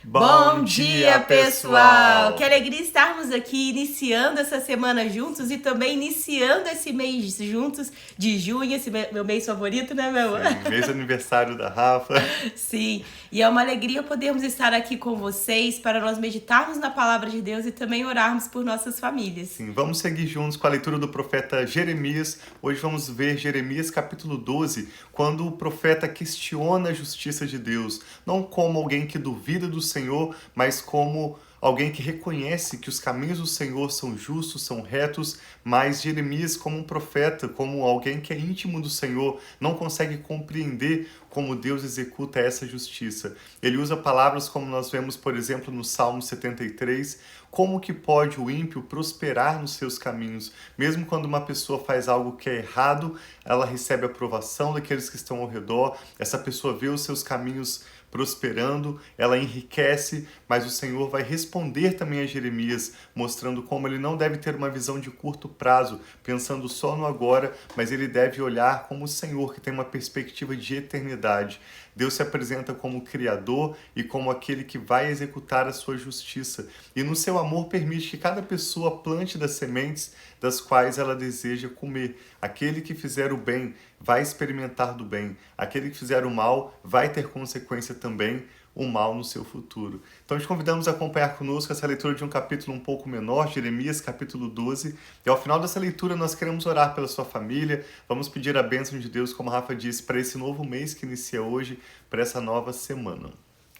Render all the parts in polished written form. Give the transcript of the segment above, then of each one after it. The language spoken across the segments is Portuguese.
Bom dia, pessoal! Que alegria estarmos aqui iniciando essa semana juntos e também iniciando esse mês juntos de junho, esse meu mês favorito, né, meu? Sim, mês de aniversário da Rafa. Sim, e é uma alegria podermos estar aqui com vocês para nós meditarmos na palavra de Deus e também orarmos por nossas famílias. Sim, vamos seguir juntos com a leitura do profeta Jeremias. Hoje vamos ver Jeremias capítulo 12, quando o profeta questiona a justiça de Deus, não como alguém que duvida do Senhor, mas como alguém que reconhece que os caminhos do Senhor são justos, são retos, mas Jeremias, como um profeta, como alguém que é íntimo do Senhor, não consegue compreender como Deus executa essa justiça. Ele usa palavras como nós vemos, por exemplo, no Salmo 73, como que pode o ímpio prosperar nos seus caminhos? Mesmo quando uma pessoa faz algo que é errado, ela recebe a aprovação daqueles que estão ao redor, essa pessoa vê os seus caminhos prosperando, ela enriquece, mas o Senhor vai responder também a Jeremias, mostrando como ele não deve ter uma visão de curto prazo, pensando só no agora, mas ele deve olhar como o Senhor, que tem uma perspectiva de eternidade. Deus se apresenta como Criador e como aquele que vai executar a sua justiça. E no seu amor permite que cada pessoa plante das sementes das quais ela deseja comer. Aquele que fizer o bem vai experimentar do bem. Aquele que fizer o mal vai ter consequência também, o mal no seu futuro. Então, te convidamos a acompanhar conosco essa leitura de um capítulo um pouco menor, Jeremias, capítulo 12. E ao final dessa leitura, nós queremos orar pela sua família, vamos pedir a bênção de Deus, como a Rafa disse, para esse novo mês que inicia hoje, para essa nova semana.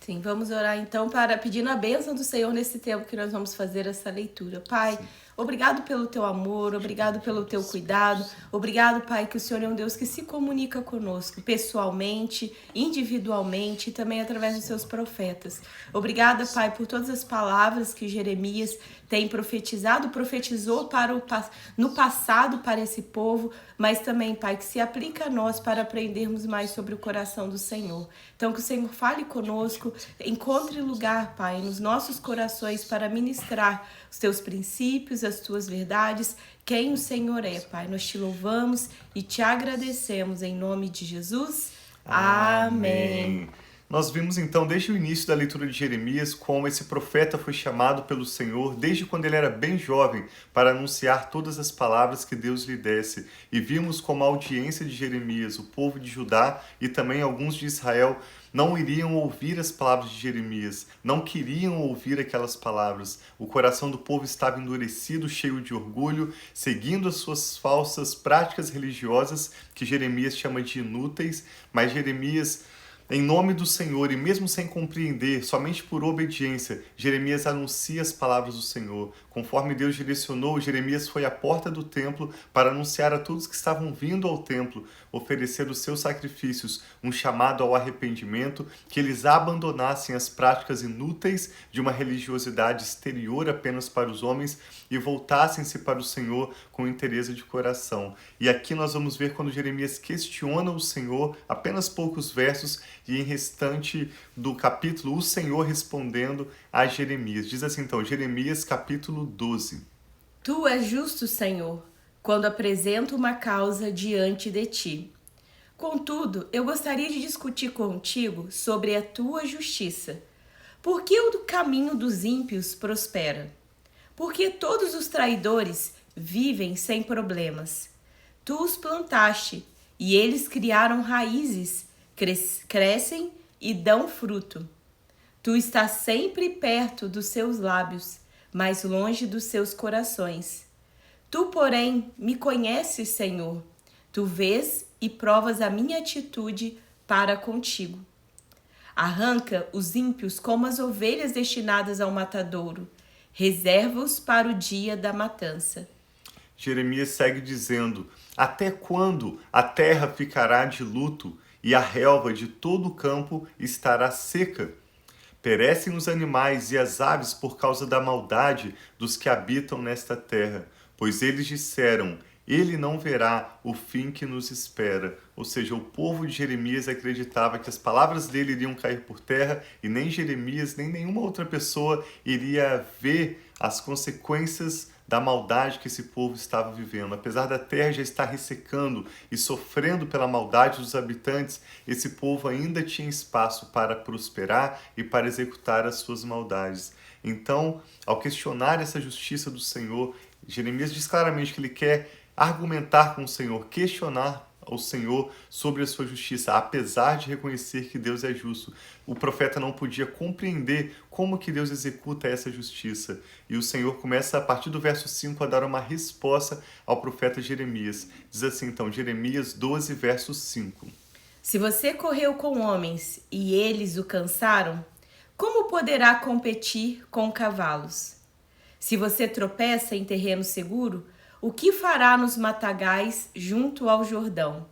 Sim, vamos orar então para pedindo a bênção do Senhor nesse tempo que nós vamos fazer essa leitura. Pai, sim, obrigado pelo teu amor, obrigado pelo teu cuidado, obrigado, Pai, que o Senhor é um Deus que se comunica conosco pessoalmente, individualmente e também através dos seus profetas. Obrigada, Pai, por todas as palavras que Jeremias tem profetizou no passado para esse povo, mas também, Pai, que se aplica a nós para aprendermos mais sobre o coração do Senhor. Então, que o Senhor fale conosco, encontre lugar, Pai, nos nossos corações para ministrar os teus princípios, as tuas verdades, quem o Senhor é, Pai. Nós te louvamos e te agradecemos em nome de Jesus. Amém. Nós vimos então desde o início da leitura de Jeremias como esse profeta foi chamado pelo Senhor desde quando ele era bem jovem para anunciar todas as palavras que Deus lhe desse. E vimos como a audiência de Jeremias, o povo de Judá e também alguns de Israel não iriam ouvir as palavras de Jeremias, não queriam ouvir aquelas palavras. O coração do povo estava endurecido, cheio de orgulho, seguindo as suas falsas práticas religiosas, que Jeremias chama de inúteis, mas Jeremias, em nome do Senhor, e mesmo sem compreender, somente por obediência, Jeremias anuncia as palavras do Senhor. Conforme Deus direcionou, Jeremias foi à porta do templo para anunciar a todos que estavam vindo ao templo, oferecer os seus sacrifícios, um chamado ao arrependimento, que eles abandonassem as práticas inúteis de uma religiosidade exterior apenas para os homens e voltassem-se para o Senhor com interesse de coração. E aqui nós vamos ver quando Jeremias questiona o Senhor, apenas poucos versos, e em restante do capítulo, o Senhor respondendo a Jeremias. Diz assim então, Jeremias capítulo 12. Tu és justo, Senhor, quando apresento uma causa diante de ti. Contudo, eu gostaria de discutir contigo sobre a tua justiça. Por que o caminho dos ímpios prospera? Porque todos os traidores vivem sem problemas. Tu os plantaste, e eles criaram raízes, crescem e dão fruto. Tu estás sempre perto dos seus lábios, mas longe dos seus corações. Tu, porém, me conheces, Senhor. Tu vês e provas a minha atitude para contigo. Arranca os ímpios como as ovelhas destinadas ao matadouro. Reserva-os para o dia da matança. Jeremias segue dizendo: até quando a terra ficará de luto e a relva de todo o campo estará seca? Perecem os animais e as aves por causa da maldade dos que habitam nesta terra, pois eles disseram: ele não verá o fim que nos espera. Ou seja, o povo de Jeremias acreditava que as palavras dele iriam cair por terra e nem Jeremias, nem nenhuma outra pessoa iria ver as consequências da maldade que esse povo estava vivendo. Apesar da terra já estar ressecando e sofrendo pela maldade dos habitantes, esse povo ainda tinha espaço para prosperar e para executar as suas maldades. Então, ao questionar essa justiça do Senhor, Jeremias diz claramente que ele quer argumentar com o Senhor, questionar ao Senhor sobre a sua justiça, apesar de reconhecer que Deus é justo. O profeta não podia compreender como que Deus executa essa justiça. E o Senhor começa, a partir do verso 5, a dar uma resposta ao profeta Jeremias. Diz assim, então, Jeremias 12, verso 5. Se você correu com homens e eles o cansaram, como poderá competir com cavalos? Se você tropeça em terreno seguro, o que fará nos matagais junto ao Jordão?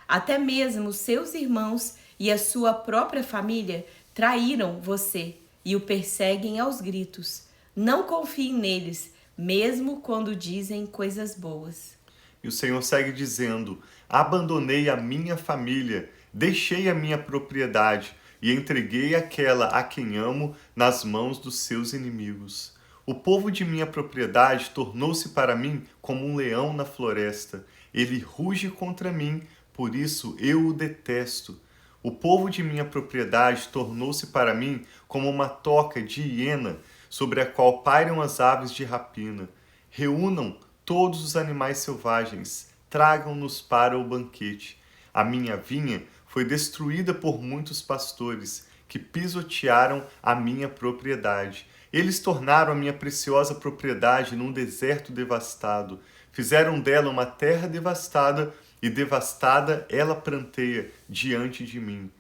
Até mesmo seus irmãos e a sua própria família traíram você e o perseguem aos gritos. Não confie neles, mesmo quando dizem coisas boas. E o Senhor segue dizendo, abandonei a minha família, deixei a minha propriedade e entreguei aquela a quem amo nas mãos dos seus inimigos. O povo de minha propriedade tornou-se para mim como um leão na floresta. Ele ruge contra mim, por isso eu o detesto. O povo de minha propriedade tornou-se para mim como uma toca de hiena, sobre a qual pairam as aves de rapina. Reúnam todos os animais selvagens, tragam-nos para o banquete. A minha vinha foi destruída por muitos pastores, que pisotearam a minha propriedade. Eles tornaram a minha preciosa propriedade num deserto devastado. Fizeram dela uma terra devastada, e devastada ela pranteia diante de mim.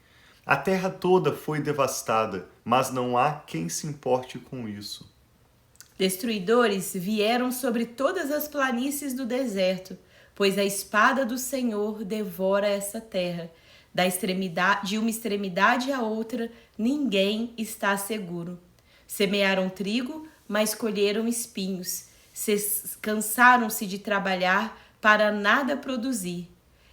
A terra toda foi devastada, mas não há quem se importe com isso. Destruidores vieram sobre todas as planícies do deserto, pois a espada do Senhor devora essa terra. De uma extremidade à outra, ninguém está seguro. Semearam trigo, mas colheram espinhos. Cansaram-se de trabalhar para nada produzir.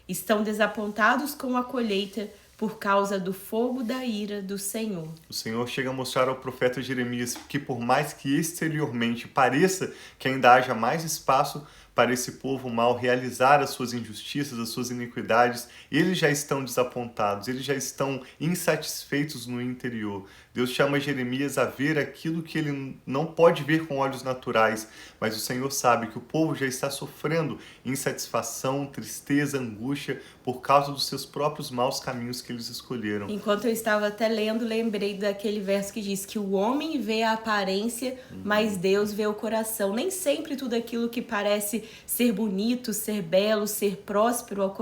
Estão desapontados com a colheita por causa do fogo da ira do Senhor. O Senhor chega a mostrar ao profeta Jeremias que, por mais que exteriormente pareça que ainda haja mais espaço para esse povo mau realizar as suas injustiças, as suas iniquidades, eles já estão desapontados, eles já estão insatisfeitos no interior. Deus chama Jeremias a ver aquilo que ele não pode ver com olhos naturais, mas o Senhor sabe que o povo já está sofrendo insatisfação, tristeza, angústia por causa dos seus próprios maus caminhos que eles escolheram. Enquanto eu estava até lendo, lembrei daquele verso que diz que o homem vê a aparência, mas Deus vê o coração. Nem sempre tudo aquilo que parece ser bonito, ser belo, ser próspero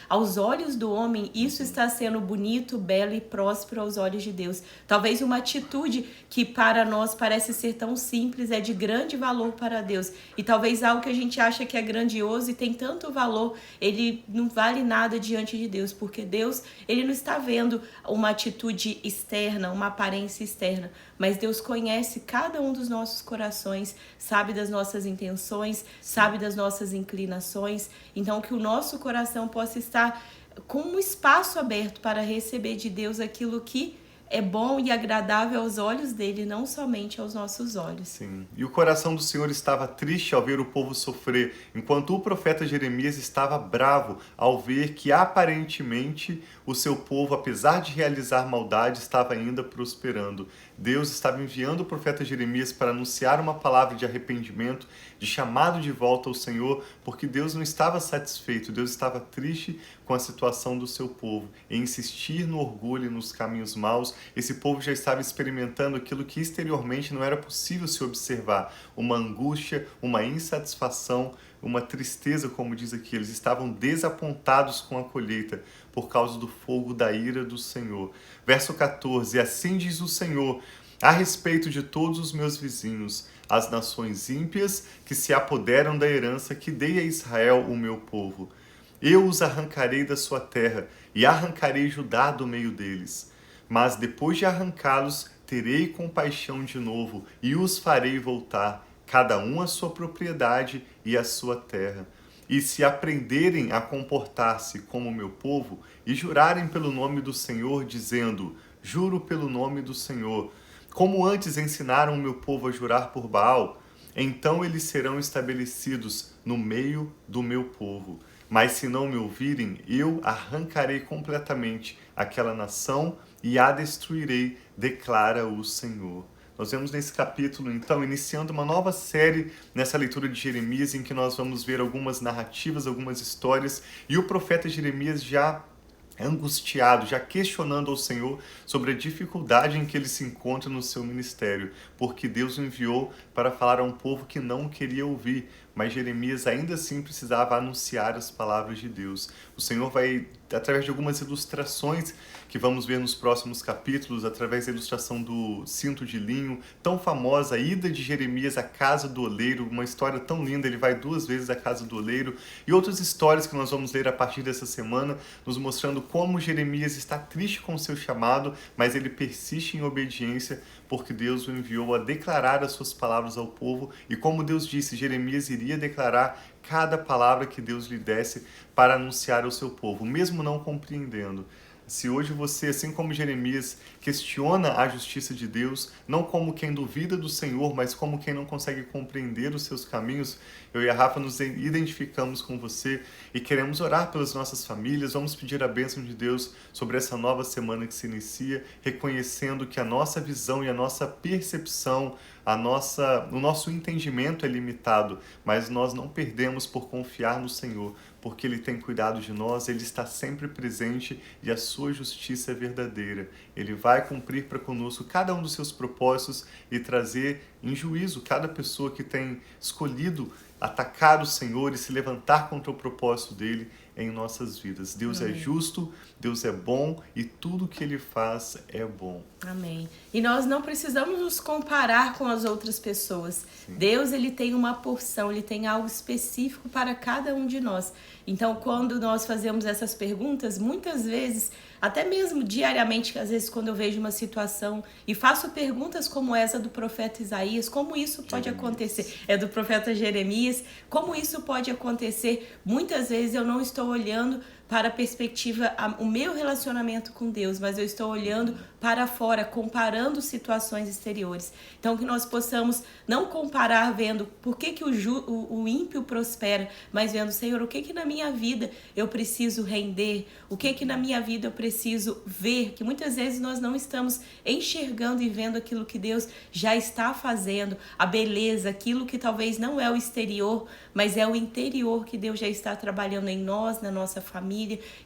aos olhos do homem, isso está sendo bonito, belo e próspero aos olhos de Deus. Talvez uma atitude que para nós parece ser tão simples é de grande valor para Deus. E talvez algo que a gente acha que é grandioso e tem tanto valor, ele não vale nada diante de Deus, porque Deus, ele não está vendo uma atitude externa, uma aparência externa, mas Deus conhece cada um dos nossos corações, sabe das nossas intenções, sabe das nossas inclinações. Então, que o nosso coração possa estar com um espaço aberto para receber de Deus aquilo que é bom e agradável aos olhos dele, não somente aos nossos olhos. Sim. E o coração do Senhor estava triste ao ver o povo sofrer, enquanto o profeta Jeremias estava bravo ao ver que aparentemente o seu povo, apesar de realizar maldade, estava ainda prosperando. Deus estava enviando o profeta Jeremias para anunciar uma palavra de arrependimento, de chamado de volta ao Senhor, porque Deus não estava satisfeito, Deus estava triste com a situação do seu povo. Em insistir no orgulho e nos caminhos maus, esse povo já estava experimentando aquilo que exteriormente não era possível se observar, uma angústia, uma insatisfação, uma tristeza, como diz aqui. Eles estavam desapontados com a colheita por causa do fogo da ira do Senhor. Verso 14, assim diz o Senhor a respeito de todos os meus vizinhos, as nações ímpias que se apoderam da herança que dei a Israel, o meu povo. Eu os arrancarei da sua terra e arrancarei Judá do meio deles. Mas depois de arrancá-los, terei compaixão de novo e os farei voltar, cada um à sua propriedade e à sua terra. E se aprenderem a comportar-se como meu povo e jurarem pelo nome do Senhor, dizendo, juro pelo nome do Senhor, como antes ensinaram o meu povo a jurar por Baal, então eles serão estabelecidos no meio do meu povo. Mas se não me ouvirem, eu arrancarei completamente aquela nação e a destruirei, declara o Senhor. Nós vemos nesse capítulo, então, iniciando uma nova série nessa leitura de Jeremias, em que nós vamos ver algumas narrativas, algumas histórias, e o profeta Jeremias já angustiado, já questionando ao Senhor sobre a dificuldade em que ele se encontra no seu ministério, porque Deus o enviou para falar a um povo que não queria ouvir, mas Jeremias ainda assim precisava anunciar as palavras de Deus. O Senhor vai, através de algumas ilustrações que vamos ver nos próximos capítulos, através da ilustração do cinto de linho, tão famosa, a ida de Jeremias à casa do oleiro, uma história tão linda, ele vai 2 vezes à casa do oleiro, e outras histórias que nós vamos ler a partir dessa semana, nos mostrando como Jeremias está triste com o seu chamado, mas ele persiste em obediência, porque Deus o enviou a declarar as suas palavras ao povo, e como Deus disse, Jeremias iria declarar cada palavra que Deus lhe desse para anunciar ao seu povo, mesmo não compreendendo. Se hoje você, assim como Jeremias, questiona a justiça de Deus, não como quem duvida do Senhor, mas como quem não consegue compreender os seus caminhos, eu e a Rafa nos identificamos com você e queremos orar pelas nossas famílias, vamos pedir a bênção de Deus sobre essa nova semana que se inicia, reconhecendo que a nossa visão e a nossa percepção, o nosso entendimento é limitado, mas nós não perdemos por confiar no Senhor, porque Ele tem cuidado de nós, Ele está sempre presente e a sua justiça é verdadeira. Ele vai cumprir para conosco cada um dos seus propósitos e trazer em juízo cada pessoa que tem escolhido atacar o Senhor e se levantar contra o propósito dele em nossas vidas. Deus é justo, Deus é bom e tudo que Ele faz é bom. Amém. E nós não precisamos nos comparar com as outras pessoas. Sim. Deus, Ele tem uma porção, Ele tem algo específico para cada um de nós. Então, quando nós fazemos essas perguntas, muitas vezes, até mesmo diariamente, que às vezes quando eu vejo uma situação e faço perguntas como essa do profeta Isaías, como isso pode acontecer? É do profeta Jeremias, como isso pode acontecer? Muitas vezes eu não estou olhando para a perspectiva, o meu relacionamento com Deus, mas eu estou olhando para fora, comparando situações exteriores. Então, que nós possamos não comparar vendo por que o ímpio prospera, mas vendo, Senhor, o que na minha vida eu preciso render, o que na minha vida eu preciso ver, que muitas vezes nós não estamos enxergando e vendo aquilo que Deus já está fazendo, a beleza, aquilo que talvez não é o exterior, mas é o interior que Deus já está trabalhando em nós, na nossa família,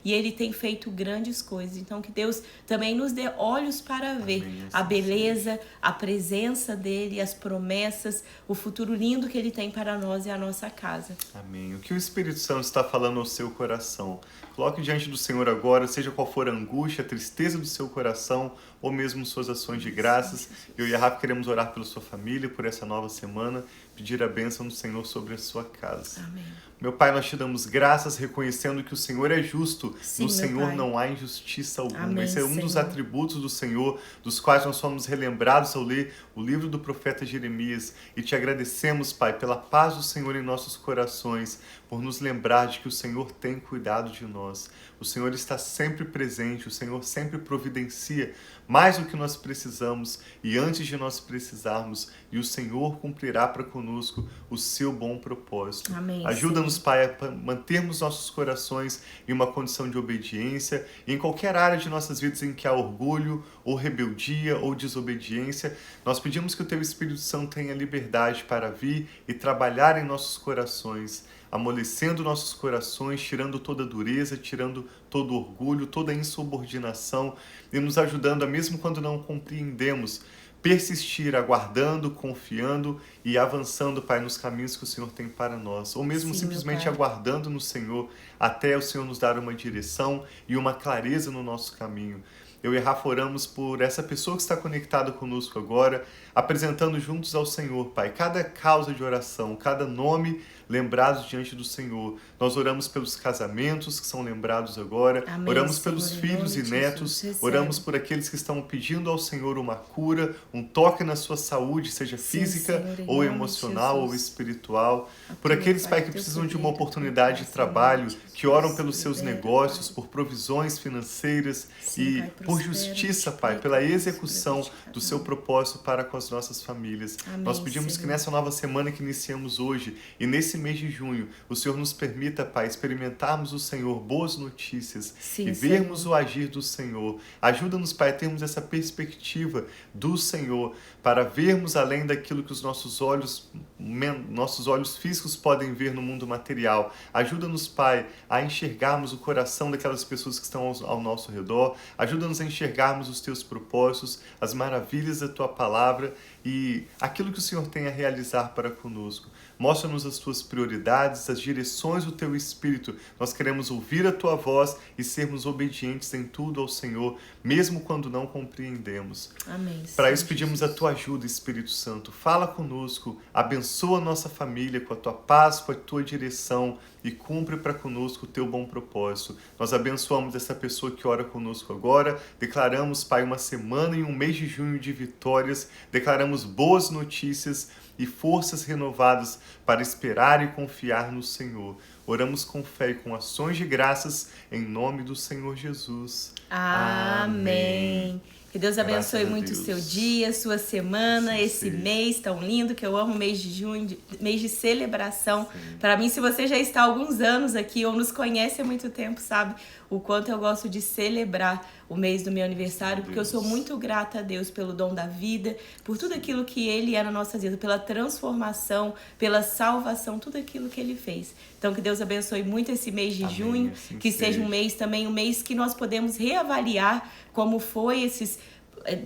e Ele tem feito grandes coisas. Então, que Deus também nos dê olhos para ver a beleza, a presença dEle, as promessas, o futuro lindo que Ele tem para nós e a nossa casa. Amém. O que o Espírito Santo está falando ao seu coração? Coloque diante do Senhor agora, seja qual for a angústia, a tristeza do seu coração, ou mesmo suas ações de graças. Eu e a Rafa queremos orar pela sua família, por essa nova semana, pedir a bênção do Senhor sobre a sua casa. Amém. Meu Pai, nós te damos graças, reconhecendo que o Senhor é justo. Sim, no Senhor Pai. Não há injustiça alguma. Amém, Esse é um dos Senhor. atributos do Senhor, dos quais nós somos relembrados ao ler o livro do profeta Jeremias. E te agradecemos, Pai, pela paz do Senhor em nossos corações, por nos lembrar de que o Senhor tem cuidado de nós. O Senhor está sempre presente, o Senhor sempre providencia mais do que nós precisamos e antes de nós precisarmos, e o Senhor cumprirá para conosco o seu bom propósito. Amém, Ajuda-nos, Pai, a mantermos nossos corações em uma condição de obediência, e em qualquer área de nossas vidas em que há orgulho, ou rebeldia, ou desobediência, nós pedimos que o Teu Espírito Santo tenha liberdade para vir e trabalhar em nossos corações, amolecendo nossos corações, tirando toda dureza, tirando todo orgulho, toda insubordinação e nos ajudando a, mesmo quando não compreendemos, persistir, aguardando, confiando e avançando, Pai, nos caminhos que o Senhor tem para nós. Ou mesmo Sim, simplesmente meu Pai. aguardando no Senhor até o Senhor nos dar uma direção e uma clareza no nosso caminho. Eu e a Rafa oramos por essa pessoa que está conectada conosco agora, apresentando juntos ao Senhor, Pai, cada causa de oração, cada nome lembrados diante do Senhor. Nós oramos pelos casamentos que são lembrados agora, Amém, oramos Senhor, pelos em filhos nome e de netos, Jesus, oramos recebe. por aqueles que estão pedindo ao Senhor uma cura, um toque na sua saúde, seja Sim, física Senhor, em ou nome de emocional ou Jesus. espiritual. Por Atua, aqueles, Pai, Pai, que teu precisam de uma poder, oportunidade de capaz, em nome trabalho, de que oram Jesus. pelos seus Libera, negócios, Pai. por provisões financeiras Sim, e Pai, por prospera, justiça, Pai, multiplica, pela Pai, execução sobre do cada seu um. propósito para com as nossas famílias. Nós Amém, pedimos que Senhor. nessa nova semana que iniciamos hoje e nesse mês de junho, o Senhor nos permita, Pai, experimentarmos o Senhor, boas notícias e Sim, vermos Senhor. o agir do Senhor. Ajuda-nos, Pai, a termos essa perspectiva do Senhor para vermos além daquilo que os nossos olhos físicos podem ver no mundo material. Ajuda-nos, Pai, a enxergarmos o coração daquelas pessoas que estão ao nosso redor. Ajuda-nos a enxergarmos os teus propósitos, as maravilhas da tua palavra e aquilo que o Senhor tem a realizar para conosco. Mostra-nos as tuas prioridades, as direções do teu Espírito. Nós queremos ouvir a tua voz e sermos obedientes em tudo ao Senhor, mesmo quando não compreendemos. Amém, Para Senhor isso pedimos Jesus. a tua ajuda, Espírito Santo. Fala conosco, abençoa a nossa família com a tua paz, com a tua direção e cumpre para conosco o teu bom propósito. Nós abençoamos essa pessoa que ora conosco agora. Declaramos, Pai, uma semana e um mês de junho de vitórias. Declaramos boas notícias e forças renovadas para esperar e confiar no Senhor. Oramos com fé e com ações de graças em nome do Senhor Jesus. Amém. Que Deus abençoe Graças a muito o Deus. seu dia, sua semana, Assim esse seja. mês tão lindo que eu amo, o mês de junho, mês de celebração. Para mim, se você já está há alguns anos aqui ou nos conhece há muito tempo, sabe o quanto eu gosto de celebrar o mês do meu aniversário, porque eu sou muito grata a Deus pelo dom da vida, por tudo aquilo que Ele é na nossa vida, pela transformação, pela salvação, tudo aquilo que Ele fez. Então, que Deus abençoe muito esse mês de Amém, junho, assim que seja um mês também, um mês que nós podemos reavaliar como foi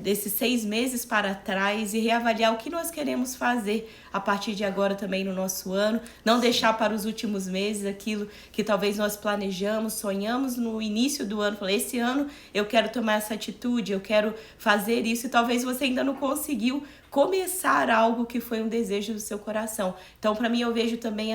desses 6 meses para trás e reavaliar o que nós queremos fazer a partir de agora também no nosso ano. Não deixar para os últimos meses aquilo que talvez nós planejamos, sonhamos no início do ano. Falei, esse ano eu quero tomar essa atitude, eu quero fazer isso e talvez você ainda não conseguiu começar algo que foi um desejo do seu coração. Então, para mim, eu vejo também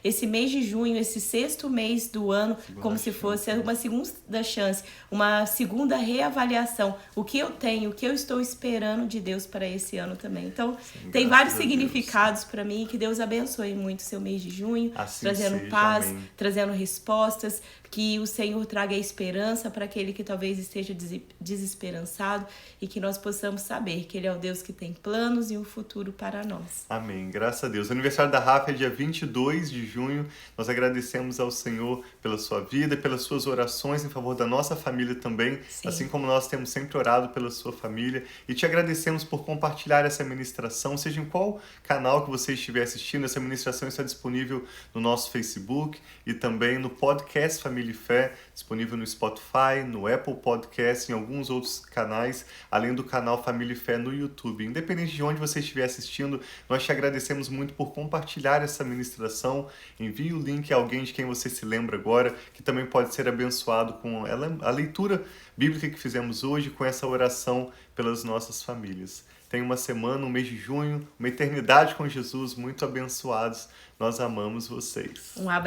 esse mês de junho, esse 6º mês do ano, como se fosse uma segunda chance, uma segunda reavaliação. O que eu tenho, o que eu estou esperando de Deus para esse ano também. Então, tem vários significados para mim. Que Deus abençoe muito o seu mês de junho, assim trazendo seja, paz, amém. trazendo respostas, que o Senhor traga esperança para aquele que talvez esteja desesperançado e que nós possamos saber que Ele é o Deus que tem planos e um futuro para nós. Amém, graças a Deus. O aniversário da Rafa é dia 22 de junho. Nós agradecemos ao Senhor pela sua vida, pelas suas orações em favor da nossa família também, Sim. assim como nós temos sempre orado pela sua família. E te agradecemos por compartilhar essa ministração, seja em qual canal que você estiver assistindo. Essa ministração está disponível no nosso Facebook e também no podcast Família e Fé, disponível no Spotify, no Apple Podcast, em alguns outros canais, além do canal Família e Fé no YouTube. Independente de onde você estiver assistindo, nós te agradecemos muito por compartilhar essa ministração. Envie o link a alguém de quem você se lembra agora, que também pode ser abençoado com a leitura bíblica que fizemos hoje, com essa oração pelas nossas famílias. Tenha uma semana, um mês de junho, uma eternidade com Jesus, muito abençoados. Nós amamos vocês. Um abraço.